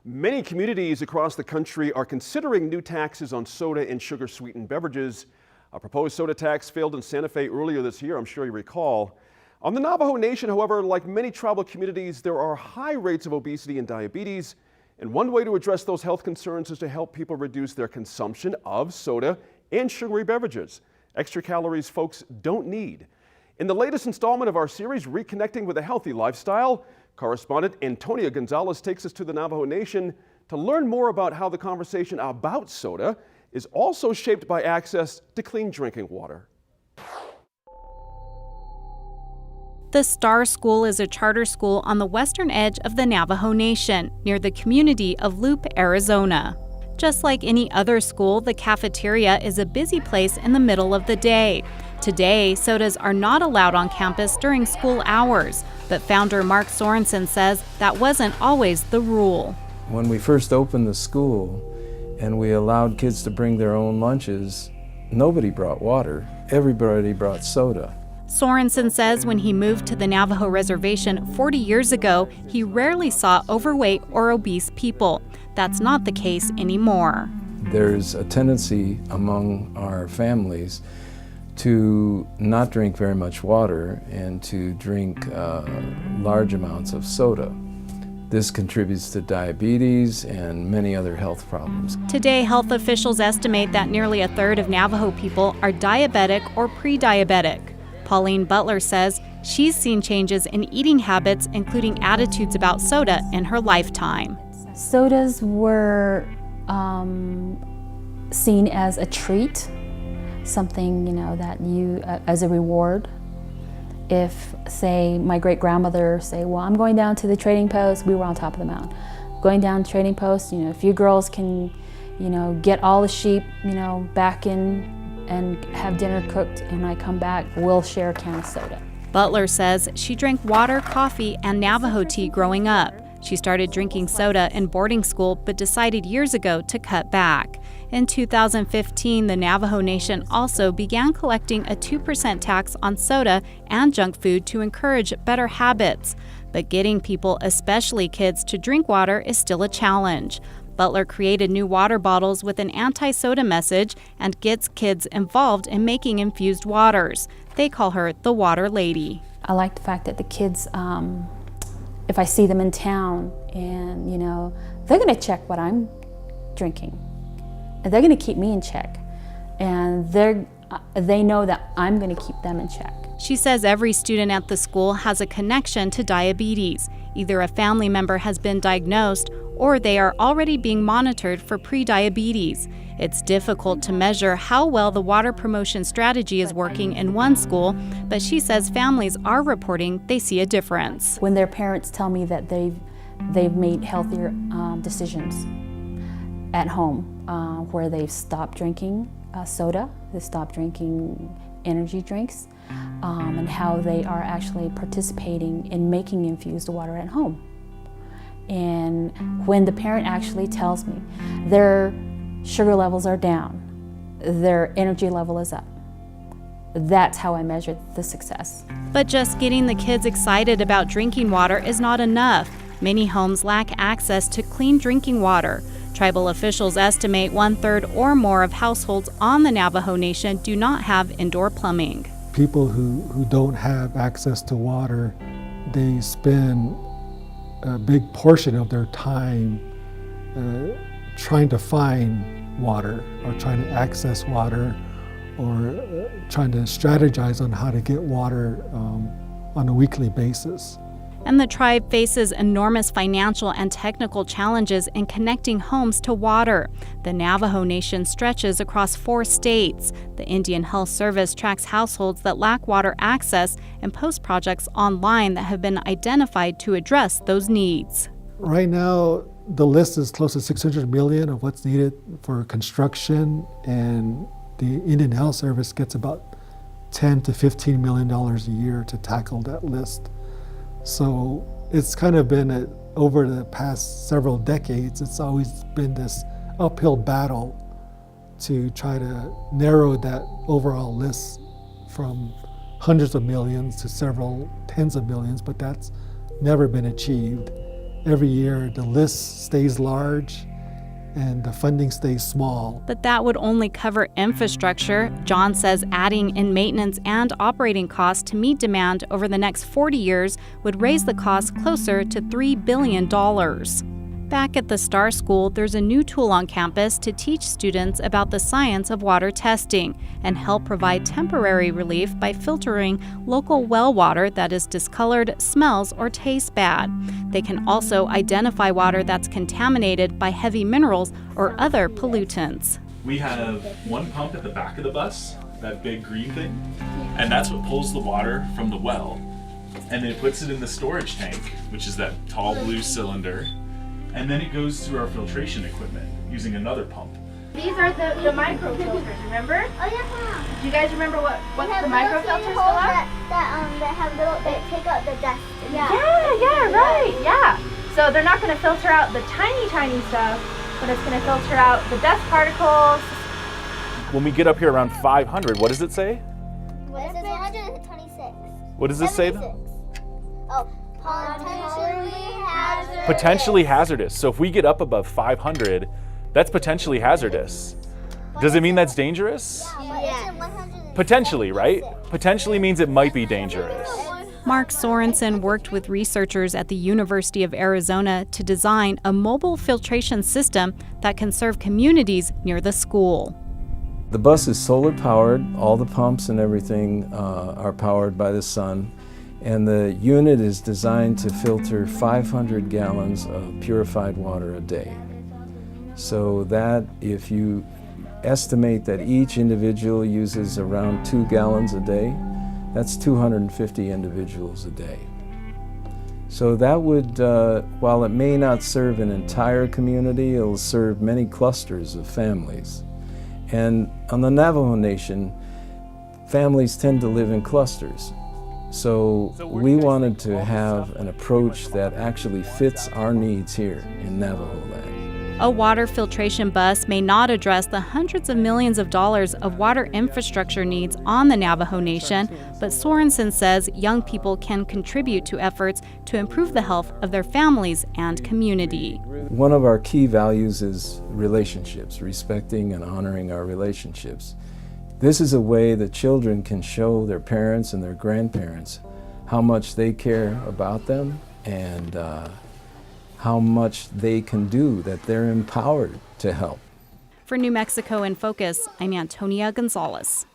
Many communities across the country are considering new taxes on soda and sugar-sweetened beverages. A proposed soda tax failed in Santa Fe earlier this year, I'm sure you recall. On the Navajo Nation, however, like many tribal communities, there are high rates of obesity and diabetes. And one way to address those health concerns is to help people reduce their consumption of soda and sugary beverages, extra calories folks don't need. In the latest installment of our series, Reconnecting with a Healthy Lifestyle, Correspondent Antonia Gonzales takes us to the Navajo Nation to learn more about how the conversation about soda is also shaped by access to clean drinking water. The Star School is a charter school on the western edge of the Navajo Nation, near the community of Leupp, Arizona. Just like any other school, the cafeteria is a busy place in the middle of the day. Today, sodas are not allowed on campus during school hours, but founder Mark Sorensen says that wasn't always the rule. When we first opened the school and we allowed kids to bring their own lunches, nobody brought water, everybody brought soda. Sorensen says when he moved to the Navajo reservation 40 years ago, he rarely saw overweight or obese people. That's not the case anymore. There's a tendency among our families to not drink very much water and to drink large amounts of soda. This contributes to diabetes and many other health problems. Today, health officials estimate that nearly a third of Navajo people are diabetic or pre-diabetic. Pauline Butler says she's seen changes in eating habits, including attitudes about soda, in her lifetime. Sodas were seen as a treat, something that you, as a reward. If, say, my great-grandmother say, well, I'm going down to the trading post, we were on top of the mountain. Going down to trading post, if you girls can, get all the sheep, back in and have dinner cooked, and I come back, we'll share a can of soda. Butler says she drank water, coffee, and Navajo tea growing up. She started drinking soda in boarding school, but decided years ago to cut back. In 2015, the Navajo Nation also began collecting a 2% tax on soda and junk food to encourage better habits. But getting people, especially kids, to drink water is still a challenge. Butler created new water bottles with an anti-soda message and gets kids involved in making infused waters. They call her the Water Lady. I like the fact that the kids, if I see them in town and, they're going to check what I'm drinking. And they're going to keep me in check. And they know that I'm going to keep them in check. She says every student at the school has a connection to diabetes. Either a family member has been diagnosed or they are already being monitored for pre-diabetes. It's difficult to measure how well the water promotion strategy is working in one school, but she says families are reporting they see a difference. When their parents tell me that they've made healthier decisions at home, where they've stopped drinking soda, they stopped drinking energy drinks, and how they are actually participating in making infused water at home. And when the parent actually tells me their sugar levels are down, their energy level is up, that's how I measure the success. But just getting the kids excited about drinking water is not enough. Many homes lack access to clean drinking water. Tribal officials estimate 1/3 or more of households on the Navajo Nation do not have indoor plumbing. People who don't have access to water, they spend a big portion of their time trying to find water or trying to access water or trying to strategize on how to get water on a weekly basis. And the tribe faces enormous financial and technical challenges in connecting homes to water. The Navajo Nation stretches across 4 states. The Indian Health Service tracks households that lack water access and posts projects online that have been identified to address those needs. Right now, the list is close to $600 million of what's needed for construction, and the Indian Health Service gets about $10 to $15 million a year to tackle that list. So it's kind of been, over the past several decades, it's always been this uphill battle to try to narrow that overall list from hundreds of millions to several tens of millions, but that's never been achieved. every year the list stays large and the funding stays small. But that would only cover infrastructure. John says adding in maintenance and operating costs to meet demand over the next 40 years would raise the cost closer to $3 billion. Back at the Star School, there's a new tool on campus to teach students about the science of water testing and help provide temporary relief by filtering local well water that is discolored, smells, or tastes bad. They can also identify water that's contaminated by heavy minerals or other pollutants. We have one pump at the back of the bus, that big green thing, and that's what pulls the water from the well, and it puts it in the storage tank, which is that tall blue cylinder. And then it goes through our filtration equipment using another pump. These are the microfilters, remember? Oh yeah. Do you guys remember what the They microfilters are? That have little, they take out the dust. Yeah, right, yeah. So they're not going to filter out the tiny stuff, but it's going to filter out the dust particles. When we get up here around 500, what does it say? It says 126. What does this say? 76. Oh, potentially hazardous. Potentially hazardous. So if we get up above 500, that's potentially hazardous. Does it mean that's dangerous? Potentially, right? Potentially means it might be dangerous. Mark Sorensen worked with researchers at the University of Arizona to design a mobile filtration system that can serve communities near the school. The bus is solar powered. All the pumps and everything are powered by the sun. And the unit is designed to filter 500 gallons of purified water a day. So that if you estimate that each individual uses around 2 gallons a day, that's 250 individuals a day. So that would, while it may not serve an entire community, it'll serve many clusters of families. And on the Navajo Nation, families tend to live in clusters. So we wanted to have an approach that actually fits our needs here in Navajo land. A water filtration bus may not address the hundreds of millions of dollars of water infrastructure needs on the Navajo Nation, but Sorensen says young people can contribute to efforts to improve the health of their families and community. One of our key values is relationships, respecting and honoring our relationships. This is a way that children can show their parents and their grandparents how much they care about them and how much they can do, that they're empowered to help. For New Mexico in Focus, I'm Antonia Gonzales.